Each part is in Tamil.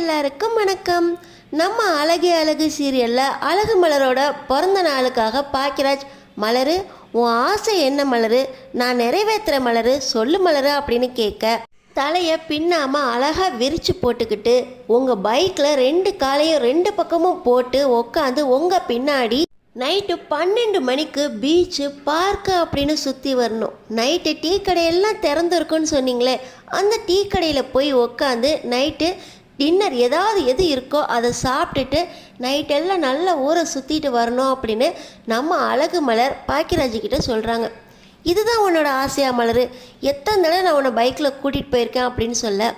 எல்லாருக்கும் வணக்கம். நம்ம அழகே அழகு சீரியலில் அழகு மலரோட பிறந்த நாளுக்காக பாக்கியராஜ், மலரு உன் ஆசை என்ன மலரு, நான் நிறைவேற்றுற மலரு, சொல்லு மலரு அப்படின்னு கேட்க, தலையை பின்னாமல் அழகாக விரித்து போட்டுக்கிட்டு உங்கள் பைக்கில் 2 காலையும் 2 பக்கமும் போட்டு உட்காந்து உங்கள் பின்னாடி நைட்டு 12 மணிக்கு பீச்சு பார்க்கு அப்படின்னு சுற்றி வரணும். நைட்டு டீ கடையெல்லாம் திறந்துருக்குன்னு சொன்னீங்களே, அந்த டீ கடையில் போய் உக்காந்து நைட்டு டின்னர் எது இருக்கோ அதை சாப்பிட்டுட்டு நைட்டெல்லாம் நல்ல ஊரை சுற்றிட்டு வரணும் அப்படின்னு நம்ம அழகு மலர் பாக்கியராஜ்கிட்ட சொல்கிறாங்க. இதுதான் உன்னோட ஆசையா மலர், எத்தனை தடவை நான் உன்னை பைக்கில் கூட்டிகிட்டு போயிருக்கேன் அப்படின்னு சொல்ல,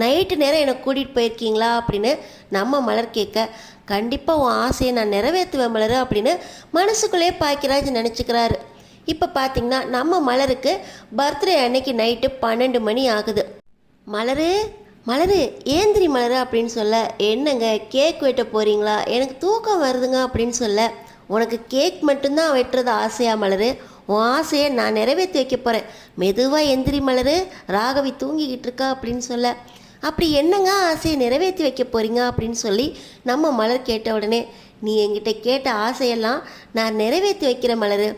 நைட்டு நேரம் என்னை கூட்டிகிட்டு போயிருக்கீங்களா அப்படின்னு நம்ம மலர் கேட்க, கண்டிப்பாக உன் ஆசையை நான் நிறைவேற்றுவேன் மலர் அப்படின்னு மனசுக்குள்ளேயே பாக்கியராஜ் நினச்சிக்கிறாரு. இப்போ பார்த்திங்கன்னா நம்ம மலருக்கு பர்த்டே அன்னைக்கு நைட்டு 12 மணி ஆகுது. மலரு ஏந்திரி மலரு அப்படின்னு சொல்ல, என்னங்க கேக் வெட்ட போகிறீங்களா, எனக்கு தூக்கம் வருதுங்க அப்படின்னு சொல்ல, உனக்கு கேக் மட்டும்தான் வெட்டுறது ஆசையா மலரு, உன் ஆசையை நான் நிறைவேற்றி வைக்க போகிறேன், மெதுவாக எந்திரி மலரு, ராகவி தூங்கிக்கிட்டு இருக்கா அப்படின்னு சொல்ல, அப்படி என்னங்க ஆசையை நிறைவேற்றி வைக்க போகிறீங்க அப்படின்னு சொல்லி நம்ம மலர் கேட்ட உடனே, நீ என்கிட்ட கேட்ட ஆசையெல்லாம் நான் நிறைவேற்றி வைக்கிற மலரு,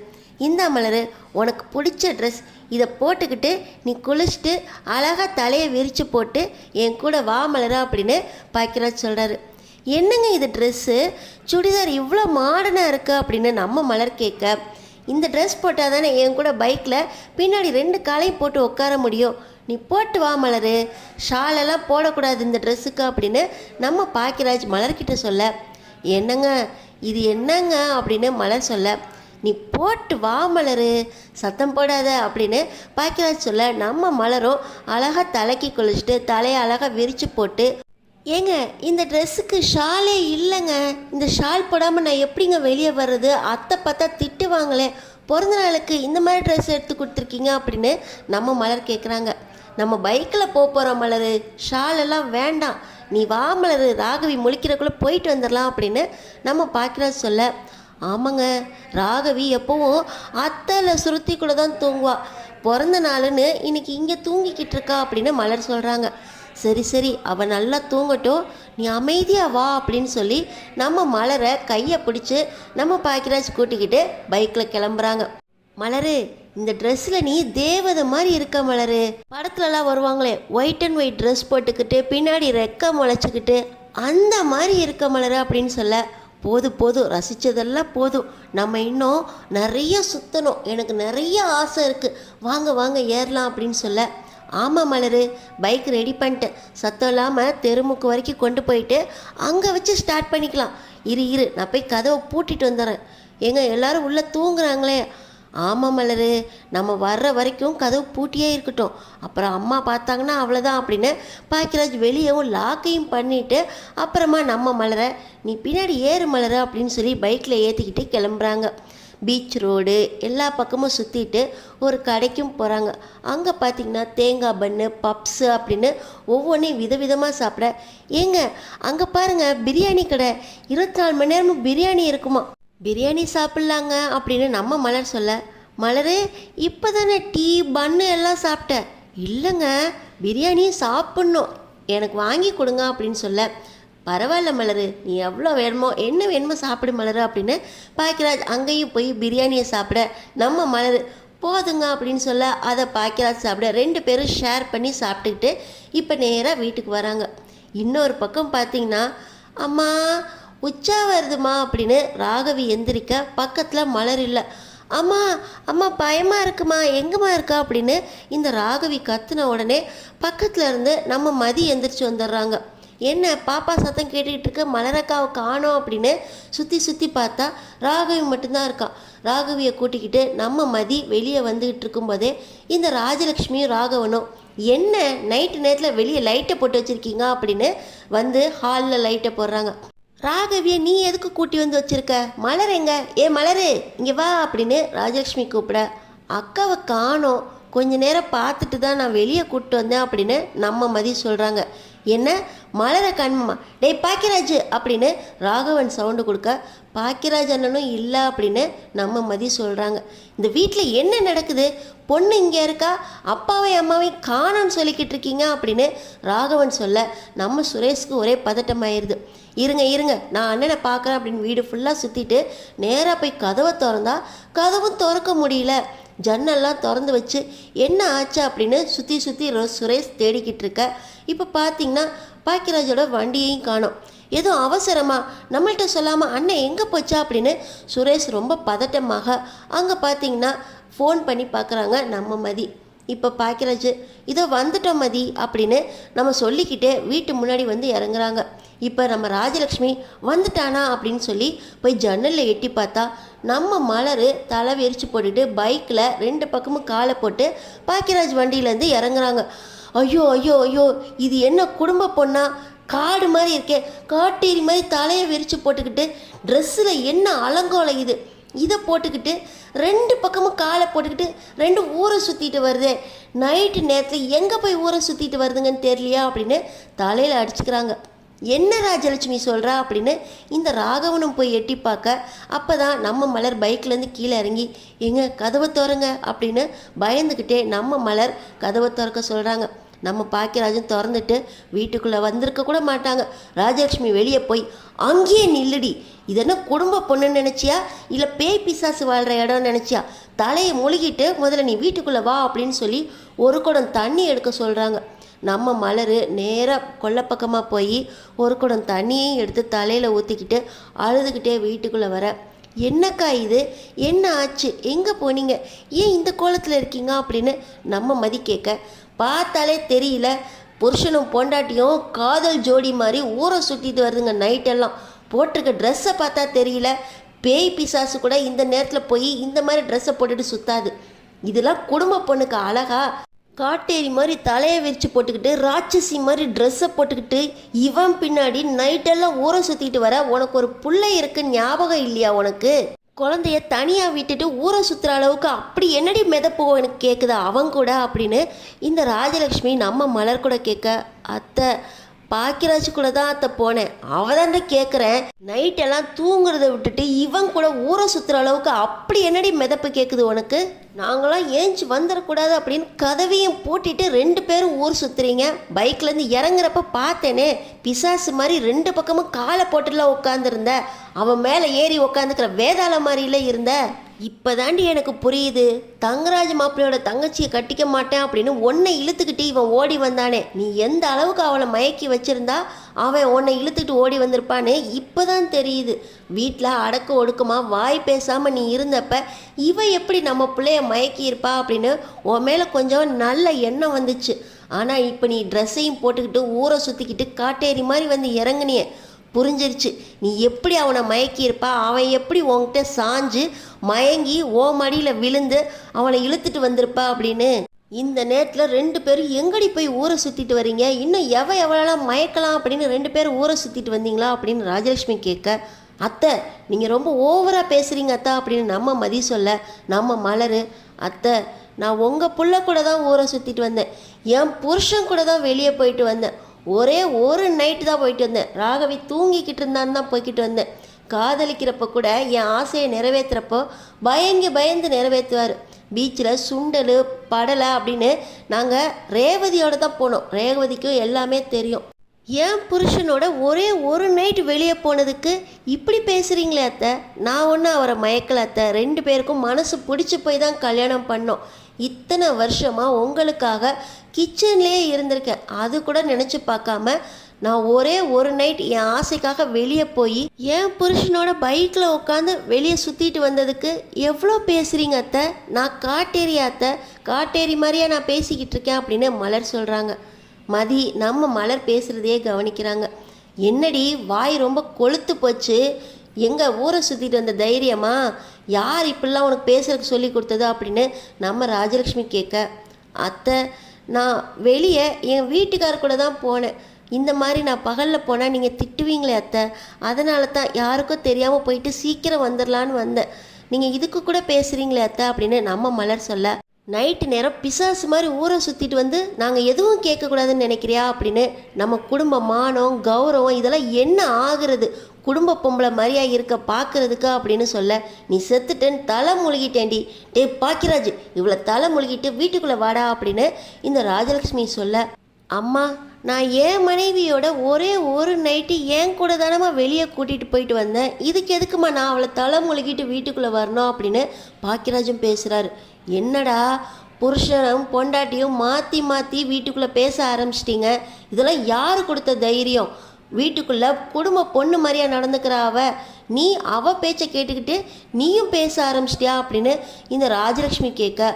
இந்த மலரு உனக்கு பிடிச்ச ட்ரெஸ் இதை போட்டுக்கிட்டு நீ குளிச்சுட்டு அழகாக தலையை விரித்து போட்டு என் கூட வா மலரா அப்படின்னு பாக்கியராஜ் சொல்கிறாரு. என்னங்க இது ட்ரெஸ்ஸு, சுடிதார் இவ்வளோ மாடர்னாக இருக்கு அப்படின்னு நம்ம மலர் கேட்க, இந்த ட்ரெஸ் போட்டால் தானே என் கூட பைக்கில் பின்னாடி 2 காலையும் போட்டு உட்கார முடியும், நீ போட்டு வா மலரு, ஷாலெல்லாம் போடக்கூடாது இந்த ட்ரெஸ்ஸுக்கு அப்படின்னு நம்ம பாக்கியராஜ் மலர்கிட்ட சொல்ல, என்னங்க இது என்னங்க அப்படின்னு மலர் சொல்ல, நீ போட்டு வா மலரு, சத்தம் போடாத அப்படின்னு பாக்கியராஜ் சொல்ல, நம்ம மலரும் அழகாக தலைக்கு குளிச்சுட்டு தலையை அழகாக விரித்து போட்டு, ஏங்க இந்த ட்ரெஸ்ஸுக்கு ஷாலே இல்லைங்க, இந்த ஷால் போடாமல் நான் எப்படிங்க வெளியே வர்றது, அத்தை பார்த்தா திட்டுவாங்களே, பிறந்த நாளுக்கு இந்த மாதிரி ட்ரெஸ் எடுத்து கொடுத்துருக்கீங்க அப்படின்னு நம்ம மலர் கேட்குறாங்க. நம்ம பைக்கில் போகிறோம் மலரு, ஷால் எல்லாம் வேண்டாம், நீ வா மலரு, ராகவி முழிக்கிறக்குள்ளே போயிட்டு வந்துடலாம் அப்படின்னு நம்ம பாக்கியராஜ் சொல்ல, ஆமாங்க ராகவி எப்போவும் அத்தையில் சுருத்திக்குள்ளே தான் தூங்குவா, பிறந்த நாளுன்னு இன்னைக்கு இங்கே தூங்கிக்கிட்டு இருக்கா அப்படின்னு மலர் சொல்கிறாங்க. சரி அவள் நல்லா தூங்கட்டும், நீ அமைதியாக வா அப்படின்னு சொல்லி நம்ம மலரை கையை பிடிச்சி நம்ம பாக்கியராஜ் கூட்டிக்கிட்டு பைக்கில் கிளம்புறாங்க. மலரு இந்த ட்ரெஸ்ஸில் நீ தேவதை மாதிரி இருக்க மலரு, படத்துலலாம் வருவாங்களே ஒயிட் அண்ட் ஒயிட் ட்ரெஸ் போட்டுக்கிட்டு பின்னாடி ரெக்க முளைச்சிக்கிட்டு அந்த மாதிரி இருக்க மலரு அப்படின்னு சொல்ல, போதும் ரசித்ததெல்லாம் போதும், நம்ம இன்னும் நிறைய சுற்றணும், எனக்கு நிறைய ஆசை இருக்குது, வாங்க ஏறலாம் அப்படின்னு சொல்ல, ஆமாம் மலரு பைக் ரெடி பண்ணிட்டேன், சத்தம் இல்லாமல் தெருமுக்கு வரைக்கும் கொண்டு போயிட்டு அங்கே வச்சு ஸ்டார்ட் பண்ணிக்கலாம், இரு நான் போய் கதவை பூட்டிட்டு வந்துடுறேன், ஏங்க எல்லோரும் உள்ளே தூங்குறாங்களே, ஆமாம் மலரு நம்ம வர்ற வரைக்கும் கதவு பூட்டியே இருக்கட்டும், அப்புறம் அம்மா பார்த்தாங்கன்னா அவ்வளோதான் அப்படின்னு பாக்கியராஜ் வெளியவும் லாக்கையும் பண்ணிவிட்டு அப்புறமா நம்ம மலரை நீ பின்னாடி ஏறு மலரு அப்படின்னு சொல்லி பைக்கில் ஏற்றிக்கிட்டு கிளம்புறாங்க. பீச் ரோடு எல்லா பக்கமும் சுற்றிட்டு ஒரு கடைக்கும் போகிறாங்க. அங்கே பார்த்திங்கன்னா தேங்காய் பன்னு பப்ஸு அப்படின்னு ஒவ்வொன்றையும் விதவிதமாக சாப்பிட, ஏங்க அங்கே பாருங்கள் பிரியாணி கடை, 24 மணி நேரமும் பிரியாணி இருக்குமா, பிரியாணி சாப்பிட்லாங்க அப்படின்னு நம்ம மலர் சொல்ல, மலரு இப்போ தானே டீ பன்னு எல்லாம் சாப்பிட்டேன், இல்லைங்க பிரியாணியும் சாப்பிட்ணும், எனக்கு வாங்கி கொடுங்க அப்படின்னு சொல்ல, பரவாயில்ல மலரு நீ எவ்வளோ வேணுமோ என்ன வேணுமோ சாப்பிடு மலரு அப்படின்னு பாக்கியராஜ் அங்கேயும் போய் பிரியாணியை சாப்பிட, நம்ம மலர் போதுங்க அப்படின்னு சொல்ல அதை பாக்கியராஜ் சாப்பிட 2 பேரும் ஷேர் பண்ணி சாப்பிட்டுக்கிட்டு இப்போ நேராக வீட்டுக்கு வராங்க. இன்னொரு பக்கம் பார்த்திங்கன்னா, அம்மா உச்சா வருதுமா அப்படின்னு ராகவி எந்திரிக்க பக்கத்தில் மலர் இல்லை, அம்மா பயமாக இருக்குமா, எங்கேம்மா இருக்கா அப்படின்னு இந்த ராகவி கத்துன உடனே பக்கத்தில் இருந்து நம்ம மதி எந்திரிச்சு வந்துடுறாங்க. என்ன பாப்பா சத்தம் கேட்டுக்கிட்டு இருக்க, மலரக்காவை காணோம் அப்படின்னு சுற்றி பார்த்தா ராகவி மட்டும்தான் இருக்கான். ராகவியை கூட்டிக்கிட்டு நம்ம மதி வெளியே வந்துக்கிட்டு இருக்கும்போதே இந்த ராஜலக்ஷ்மியும் ராகவனும், என்ன நைட்டு நேரத்தில் வெளியே லைட்டை போட்டு வச்சுருக்கீங்க அப்படின்னு வந்து ஹாலில் லைட்டை போடுறாங்க. ராகவியை நீ எதுக்கு கூட்டி வந்து வச்சுருக்க, மலர் எங்க, மலரு இங்கே வா அப்படின்னு ராஜலக்ஷ்மி கூப்பிட, அக்காவை காணோம், கொஞ்ச நேரம் பார்த்துட்டு தான் நான் வெளியே கூப்பிட்டு வந்தேன் அப்படின்னு நம்ம மதி சொல்கிறாங்க. என்ன மலரை கண்மா டேய் பாக்கியராஜ் அப்படின்னு ராகவன் சவுண்டு கொடுக்க பாக்கியராஜ் அண்ணனும் இல்லை அப்படின்னு நம்ம மதி சொல்கிறாங்க. இந்த வீட்டில் என்ன நடக்குது, பொண்ணு இங்கே இருக்கா, அப்பாவையும் அம்மாவையும் காணோன்னு சொல்லிக்கிட்டு இருக்கீங்க அப்படின்னு ராகவன் சொல்ல நம்ம சுரேஷ்க்கு ஒரே பதட்டமாயிருது. இருங்க நான் அண்ணனை பார்க்குறேன் அப்படின்னு வீடு ஃபுல்லாக சுற்றிட்டு நேராக போய் கதவை திறந்தா கதவும் திறக்க முடியல. ஜன்னல்லாம் திறந்து வச்சு என்ன ஆச்சு அப்படின்னு சுற்றி சுரேஷ் தேடிக்கிட்டு இருக்க. இப்போ பார்த்தீங்கன்னா பாக்கியராஜோட வண்டியையும் காணோம். ஏதோ அவசரமா நம்மள்கிட்ட சொல்லாமல் அண்ணன் எங்கே போச்சா அப்படின்னு சுரேஷ் ரொம்ப பதட்டமாக அங்கே பார்த்தீங்கன்னா ஃபோன் பண்ணி பார்க்குறாங்க நம்ம மதி. இப்போ பாக்கியராஜ் இதோ வந்துட்டோம் மதி அப்படின்னு நம்ம சொல்லிக்கிட்டே வீட்டு முன்னாடி வந்து இறங்குறாங்க. இப்போ நம்ம ராஜலக்ஷ்மி வந்துட்டானா அப்படின்னு சொல்லி போய் ஜன்னலில் எட்டி பார்த்தா நம்ம மலர் தலை வெறிச்சு போட்டுட்டு பைக்கில் 2 பக்கமும் காலை போட்டு பாக்கியராஜ் வண்டியிலேருந்து இறங்குறாங்க. ஐயோ இது என்ன குடும்ப பொண்ணா, காடு மாதிரி இருக்கே, காட்டேரி மாதிரி தலையை விரித்து போட்டுக்கிட்டு ட்ரெஸ்ஸில் என்ன அலங்கோலம் இது, இதை போட்டுக்கிட்டு 2 பக்கமும் காலை போட்டுக்கிட்டு 2 ஊரை சுற்றிட்டு வருது, நைட்டு நேரத்தில் எங்கே போய் ஊரை சுற்றிட்டு வருதுங்கன்னு தெரியலையா அப்படின்னு தலையில் அடிச்சுக்கிறாங்க. என்ன ராஜலட்சுமி சொல்கிறா அப்படின்னு இந்த ராகவனும் போய் எட்டி பார்க்க அப்போ தான் நம்ம மலர் பைக்லேருந்து கீழே இறங்கி எங்க கதவை திறங்க அப்படின்னு பயந்துக்கிட்டே நம்ம மலர் கதவை திறக்க சொல்கிறாங்க. நம்ம பாக்கியராஜன் திறந்துட்டு வீட்டுக்குள்ளே வந்திருக்க கூட மாட்டாங்க. ராஜலட்சுமி வெளியே போய் அங்கேயே நில்லுடி, இது என்ன குடும்ப பொண்ணுன்னு நினச்சியா இல்லை பேய் பிசாசு வாழ்கிற இடம்னு நினச்சியா, தலையை முழுகிட்டு முதல்ல நீ வீட்டுக்குள்ளே வா அப்படின்னு சொல்லி ஒரு குடம் தண்ணி எடுக்க சொல்கிறாங்க. நம்ம மலர் நேராக கொல்லைப்பக்கமாக போய் ஒரு குடம் தண்ணியையும் எடுத்து தலையில் ஊற்றிக்கிட்டு அழுதுகிட்டே வீட்டுக்குள்ளே வர, என்னக்கா இது, என்ன ஆச்சு, எங்கே போனீங்க, ஏன் இந்த கோலத்தில் இருக்கீங்க அப்படின்னு நம்ம மதி கேட்க, பார்த்தாலே தெரியல புருஷனும் பொண்டாட்டியும் காதல் ஜோடி மாதிரி ஊரை சுற்றிட்டு வருதுங்க, நைட்டெல்லாம் போட்டிருக்க ட்ரெஸ்ஸை பார்த்தா தெரியல பேய் பிசாசு கூட இந்த நேரத்தில் போய் இந்த மாதிரி ட்ரெஸ்ஸை போட்டுட்டு சுத்தாது, இதெல்லாம் குடும்ப பொண்ணுக்கு அழகா, காட்டேரி மாதிரி தலையை விரித்து போட்டுக்கிட்டு ராட்சசி மாதிரி ட்ரெஸ்ஸை போட்டுக்கிட்டு இவன் பின்னாடி நைட்டெல்லாம் ஊரை சுற்றிட்டு வர, உனக்கு ஒரு பிள்ளை இருக்கு ஞாபகம் இல்லையா, உனக்கு குழந்தைய தனியாக விட்டுட்டு ஊரை சுற்றுற அளவுக்கு அப்படி என்னடி மிதப்போ எனக்கு கேட்குதா அவன் கூட அப்படின்னு இந்த ராஜலக்ஷ்மி நம்ம மலர் கூட கேட்க, அத்தை பாக்கியராஜ் கூட தான் அத்தை போனேன், அவதான்ட கேட்குறேன், நைட்டெல்லாம் தூங்குறத விட்டுட்டு இவன் கூட ஊரை சுற்றுற அளவுக்கு அப்படி என்னடி மிதப்பு கேட்குது உனக்கு, நாங்களாம் ஏஞ்சி வந்துடக்கூடாது அப்படின்னு கதவையும் பூட்டிட்டு 2 பேரும் ஊர் சுற்றுறீங்க, பைக்லேருந்து இறங்குறப்ப பார்த்தேனே பிசாசு மாதிரி 2 பக்கமும் காலை போட்டுலாம் உட்காந்துருந்த, அவன் மேலே ஏறி உட்காந்துக்கிற வேதாள மாதிரில இருந்த, இப்போ தாண்டி எனக்கு புரியுது, தங்கராஜ் மாப்பிள்ளையோட தங்கச்சியை கட்டிக்க மாட்டேன் அப்படின்னு உன்னை இழுத்துக்கிட்டு இவன் ஓடி வந்தானே, நீ எந்த அளவுக்கு அவளை மயக்கி வச்சிருந்தா அவன் உன்னை இழுத்துக்கிட்டு ஓடி வந்திருப்பான்னு இப்போ தான் தெரியுது, வீட்டில் அடக்க ஒடுக்கமாக வாய் பேசாமல் நீ இருந்தப்ப இவ எப்படி நம்ம பிள்ளைய மயக்கி இருப்பா அப்படின்னு உன் மேலே கொஞ்சம் நல்ல எண்ணம் வந்துச்சு, ஆனால் இப்போ நீ ட்ரெஸ்ஸையும் போட்டுக்கிட்டு ஊரை சுற்றிக்கிட்டு காட்டேரி மாதிரி வந்து இறங்குனியே, புரிஞ்சிருச்சு நீ எப்படி அவனை மயக்கியிருப்பா, அவன் எப்படி உன்கிட்ட சாஞ்சு மயங்கி ஓ மடியில் விழுந்து அவனை இழுத்துட்டு வந்திருப்பா அப்படின்னு. இந்த நேரத்தில் 2 பேரும் எங்கடி போய் ஊரை சுற்றிட்டு வரீங்க, இன்னும் எவ்வளோலாம் மயக்கலாம் அப்படின்னு 2 பேரும் ஊரை சுற்றிட்டு வந்தீங்களா அப்படின்னு ராஜலட்சுமி கேட்க, அத்தை நீங்கள் ரொம்ப ஓவராக பேசுகிறீங்க அத்தா அப்படின்னு நம்ம மதி சொல்ல, நம்ம மலர் அத்தை நான் உங்கள் புள்ள கூட தான் ஊரை சுற்றிட்டு வந்தேன், என் புருஷன் கூட தான் வெளியே போயிட்டு வந்தேன், ஒரே ஒரு நைட்டு தான் போயிட்டு வந்தேன், ராகவி தூங்கிக்கிட்டு இருந்தான்னு தான் போய்கிட்டு வந்தேன், காதலிக்கிறப்ப கூட என் ஆசையை நிறைவேற்றுறப்போ பயந்து நிறைவேற்றுவார், பீச்சில் சுண்டல் படலை அப்படின்னு நாங்கள் ரேவதியோடு தான் போனோம், ரேவதிக்கும் எல்லாமே தெரியும், என் புருஷனோட ஒரே ஒரு நைட்டு வெளியே போனதுக்கு இப்படி பேசுகிறீங்களே அத்தை, நான் ஒன்றும் அவரை மயக்கலை அத்தை, 2 பேருக்கும் மனசு பிடிச்சி போய் தான் கல்யாணம் பண்ணோம், இத்தனை வருஷமாக உங்களுக்காக கிச்சன்லேயே இருந்திருக்கேன், அது கூட நினச்சி பார்க்காம நான் ஒரே ஒரு நைட் என் ஆசைக்காக வெளியே போய் என் புருஷனோட பைக்கில் உட்காந்து வெளியே சுற்றிட்டு வந்ததுக்கு எவ்வளோ பேசுகிறீங்க அத்தை, நான் காட்டேரி அத்தை, காட்டேரி மாதிரியா நான் பேசிக்கிட்டு இருக்கேன் அப்படின்னு மலர் சொல்கிறாங்க. மதி நம்ம மலர் பேசுகிறதையே கவனிக்கிறாங்க. என்னடி வாய் ரொம்ப கொழுத்து போச்சு, எங்கே ஊரை சுற்றிட்டு வந்த தைரியமா, யார் இப்படிலாம் உனக்கு பேசுறதுக்கு சொல்லி கொடுத்தது அப்படின்னு நம்ம ராஜலக்ஷ்மி கேட்க, அத்தை நான் வெளியே என் வீட்டுக்கார கூட தான் போனேன், இந்த மாதிரி நான் பகலில் போனால் நீங்கள் திட்டுவீங்களே அத்தை, அதனால தான் யாருக்கும் தெரியாமல் போயிட்டு சீக்கிரம் வந்துடலான்னு வந்தேன், நீங்கள் இதுக்கு கூட பேசுகிறீங்களே அத்தை அப்படின்னு நம்ம மலர் சொல்ல, நைட்டு நேரம் பிசாசு மாதிரி ஊரை சுற்றிட்டு வந்து நாங்கள் எதுவும் கேட்கக்கூடாதுன்னு நினைக்கிறியா அப்படின்னு நம்ம குடும்ப மானம் கௌரவம் இதெல்லாம் என்ன ஆகுறது, குடும்ப பொம்பளை மாதிரியா இருக்க பார்க்கறதுக்கா அப்படின்னு சொல்ல, நீ செத்துட்டேன்னு தலை முழுகிட்டேன்டி, டே பாக்கியராஜ் இவ்வளோ தலை முழுகிட்டு வீட்டுக்குள்ளே வாடா அப்படின்னு இந்த ராஜலக்ஷ்மி சொல்ல, அம்மா நான் என் மனைவியோட ஒரே ஒரு நைட்டு என் கூட தானம்மா வெளியே கூட்டிகிட்டு போயிட்டு வந்தேன், இதுக்கு எதுக்குமா நான் அவளை தலை முழுகிட்டு வீட்டுக்குள்ளே வரணும் அப்படின்னு பாக்கியராஜும் பேசுகிறாரு. என்னடா புருஷனும் பொண்டாட்டியும் மாற்றி மாற்றி வீட்டுக்குள்ளே பேச ஆரம்பிச்சிட்டிங்க, இதெல்லாம் யார் கொடுத்த தைரியம்? வீட்டுக்குள்ளே குடும்ப பொண்ணு மாதிரியா நடந்துக்கிற நீ அவ பேச்சை கேட்டுக்கிட்டு நீயும் பேச ஆரம்பிச்சிட்டியா அப்படின்னு இந்த ராஜலக்ஷ்மி கேட்க,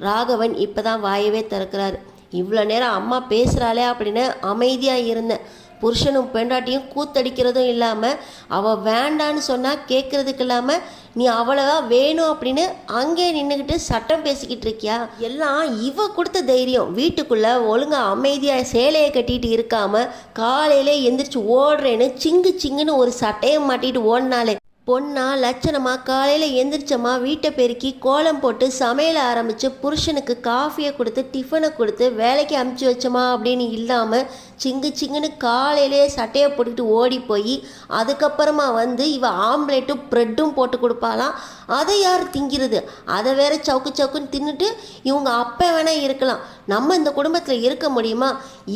ராகவன் இப்போ தான் வாயவே திறக்கிறாரு. இவ்வளோ நேரம் அம்மா பேசுகிறாளே அப்படின்னு அமைதியாக இருந்தேன். புருஷனும் பெண்டாட்டியும் கூத்தடிக்கிறதும் இல்லாமல் அவள் வேண்டான்னு சொன்னால் கேட்குறதுக்கு இல்லாமல் நீ அவ்வளோதான் வேணும் அப்படின்னு அங்கே நின்றுக்கிட்டு சட்டம் பேசிக்கிட்டு இருக்கியா? எல்லாம் இவ கொடுத்த தைரியம். வீட்டுக்குள்ளே ஒழுங்காக அமைதியாக சேலையை கட்டிட்டு இருக்காமல் காலையிலே எந்திரிச்சு ஓடுறேன்னு சிங்கு சிங்குன்னு ஒரு சட்டையை மாட்டிட்டு ஓடினாலே, பொண்ணா லட்சணமா காலையில் எந்திரிச்சம்மா வீட்டை பெருக்கி கோலம் போட்டு சமையலை ஆரம்பித்து புருஷனுக்கு காஃபியை கொடுத்து டிஃபனை கொடுத்து வேலைக்கு அமுச்சு வச்சோமா அப்படின்னு இல்லாமல் சிங்கு சிங்குன்னு காலையிலே சட்டையை போட்டுக்கிட்டு ஓடி போய் அதுக்கப்புறமா வந்து இவ ஆம்லேட்டும் ப்ரெட்டும் போட்டு கொடுப்பாலாம். அதை யார் திங்கிறது? அதை வேற சவுக்கு சவுக்குன்னு தின்னுட்டு இவங்க அப்போ வேணால் இருக்கலாம், நம்ம இந்த குடும்பத்தில் இருக்க முடியுமா?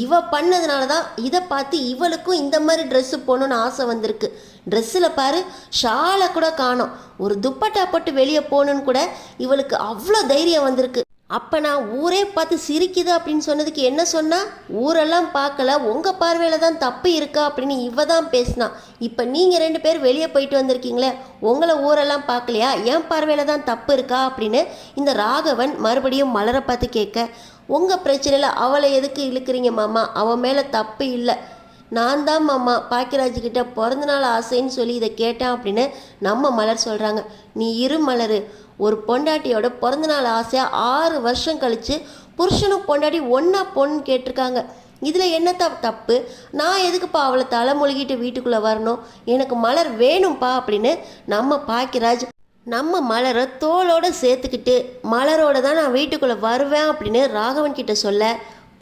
இவ பண்ணதுனால தான் இதை பார்த்து இவளுக்கும் இந்த மாதிரி ட்ரெஸ்ஸு போகணுன்னு ஆசை வந்திருக்கு. ட்ரெஸ்ஸில் பாரு ஷாலை கூட காணோம், ஒரு துப்பட்டா போட்டு வெளியே போகணுன்னு கூட இவளுக்கு அவ்வளோ தைரியம் வந்திருக்கு. அப்போ நான் ஊரே பார்த்து சிரிக்குது அப்படின்னு சொன்னதுக்கு என்ன சொன்னா? ஊரெல்லாம் பார்க்கல, உங்கள் பார்வையில் தான் தப்பு இருக்கா அப்படின்னு இவ தான் பேசினா. இப்போ நீங்கள் 2 பேர் வெளியே போயிட்டு வந்திருக்கீங்களே, உங்களை ஊரெல்லாம் பார்க்கலையா, என் பார்வையில் தான் தப்பு இருக்கா அப்படின்னு இந்த ராகவன் மறுபடியும் மலரை பார்த்து கேட்க, உங்கள் பிரச்சனையில் அவளை எதுக்கு இழுக்கிறீங்க மாமா, அவன் மேலே தப்பு இல்லை, நான் தான் மாமா பாக்கியராஜ்கிட்ட பிறந்தநாள் ஆசைன்னு சொல்லி இதை கேட்டேன் அப்படின்னு நம்ம மலர் சொல்கிறாங்க. நீ இரு மலர், ஒரு பொண்டாட்டியோட பிறந்தநாள் ஆசையாக 6 வருஷம் கழித்து புருஷனும் பொண்டாட்டி ஒன்றா பொண்ணு கேட்டிருக்காங்க, இதில் என்ன தப்பு? நான் எதுக்குப்பா அவளை தலை மொழிகிட்டு வீட்டுக்குள்ளே வரணும், எனக்கு மலர் வேணும்ப்பா அப்படின்னு நம்ம பாக்கியராஜ் நம்ம மலரை தோளோடு சேர்த்துக்கிட்டு மலரோட தான் நான் வீட்டுக்குள்ளே வருவேன் அப்படின்னு ராகவன் கிட்ட சொல்ல,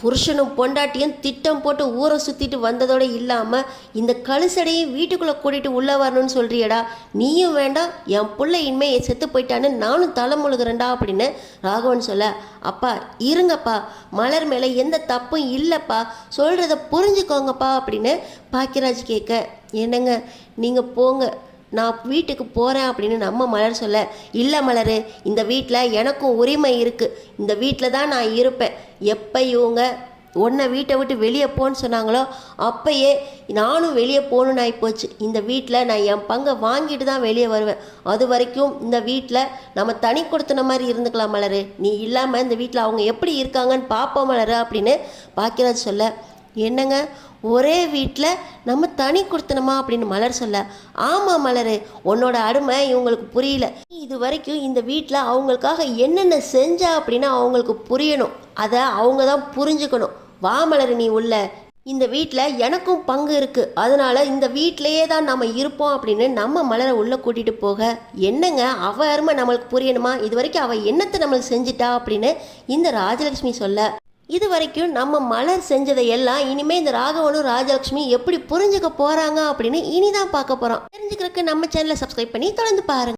புருஷனும் பொண்டாட்டியும் திட்டம் போட்டு ஊரை சுற்றிட்டு வந்ததோடு இல்லாமல் இந்த கழுசடையும் வீட்டுக்குள்ளே கூட்டிகிட்டு உள்ளே வரணும்னு சொல்கிறியடா, நீயும் வேண்டாம் என் பிள்ளை இனிமே செத்து போயிட்டான்னு நானும் தலை முழுகிறேன்டா அப்படின்னு ராகவன் சொல்ல, அப்பா இருங்கப்பா, மலர் மேலே எந்த தப்பும் இல்லைப்பா, சொல்கிறத புரிஞ்சுக்கோங்கப்பா அப்படின்னு பாக்கியராஜ் கேட்க, என்னங்க நீங்கள் போங்க நான் வீட்டுக்கு போகிறேன் அப்படின்னு நம்ம மலர் சொல்ல, இல்லை மலர் இந்த வீட்டில் எனக்கும் உரிமை இருக்குது, இந்த வீட்டில் தான் நான் இருப்பேன், எப்போ இவங்க உன்னை வீட்டை விட்டு வெளியே போன்னு சொன்னாங்களோ அப்போயே நானும் வெளியே போகணுன்னு ஆகிப்போச்சு, இந்த வீட்டில் நான் என் பங்கை வாங்கிட்டு தான் வெளியே வருவேன், அது வரைக்கும் இந்த வீட்டில் நம்ம தனி கொடுத்துன மாதிரி இருந்துக்கலாம் மலர், நீ இல்லாமல் இந்த வீட்டில் அவங்க எப்படி இருக்காங்கன்னு பார்ப்போம் மலர் அப்படின்னு பாக்கியராஜ் சொல்ல, என்னங்க ஒரே வீட்டில் நம்ம தனி கொடுத்தனமா அப்படின்னு மலர் சொல்ல, ஆமாம் மலர் உன்னோட அருமை இவங்களுக்கு புரியல, இது வரைக்கும் இந்த வீட்டில் அவங்களுக்காக என்னென்ன செஞ்சா அப்படின்னு அவங்களுக்கு புரியணும், அதை அவங்க தான் புரிஞ்சுக்கணும், வா மலர் நீ உள்ள, இந்த வீட்டில் எனக்கும் பங்கு இருக்குது, அதனால இந்த வீட்டிலையே தான் நம்ம இருப்போம் அப்படின்னு நம்ம மலரை உள்ளே கூட்டிகிட்டு போக, என்னங்க அவ அருமை நம்மளுக்கு புரியணுமா, இது வரைக்கும் அவள் என்னத்தை நம்மளுக்கு செஞ்சிட்டா அப்படின்னு இந்த ராஜலக்ஷ்மி சொல்ல, இது வரைக்கும் நம்ம மலர் செஞ்சதை எல்லாம் இனிமேல் இந்த ராகவனும் ராஜலக்ஷ்மி எப்படி புரிஞ்சுக்க போகிறாங்க அப்படின்னு இனிதான் பார்க்க போகிறோம். தெரிஞ்சுக்கிறதுக்கு நம்ம சேனலை சப்ஸ்கிரைப் பண்ணி தொடர்ந்து பாருங்கள்.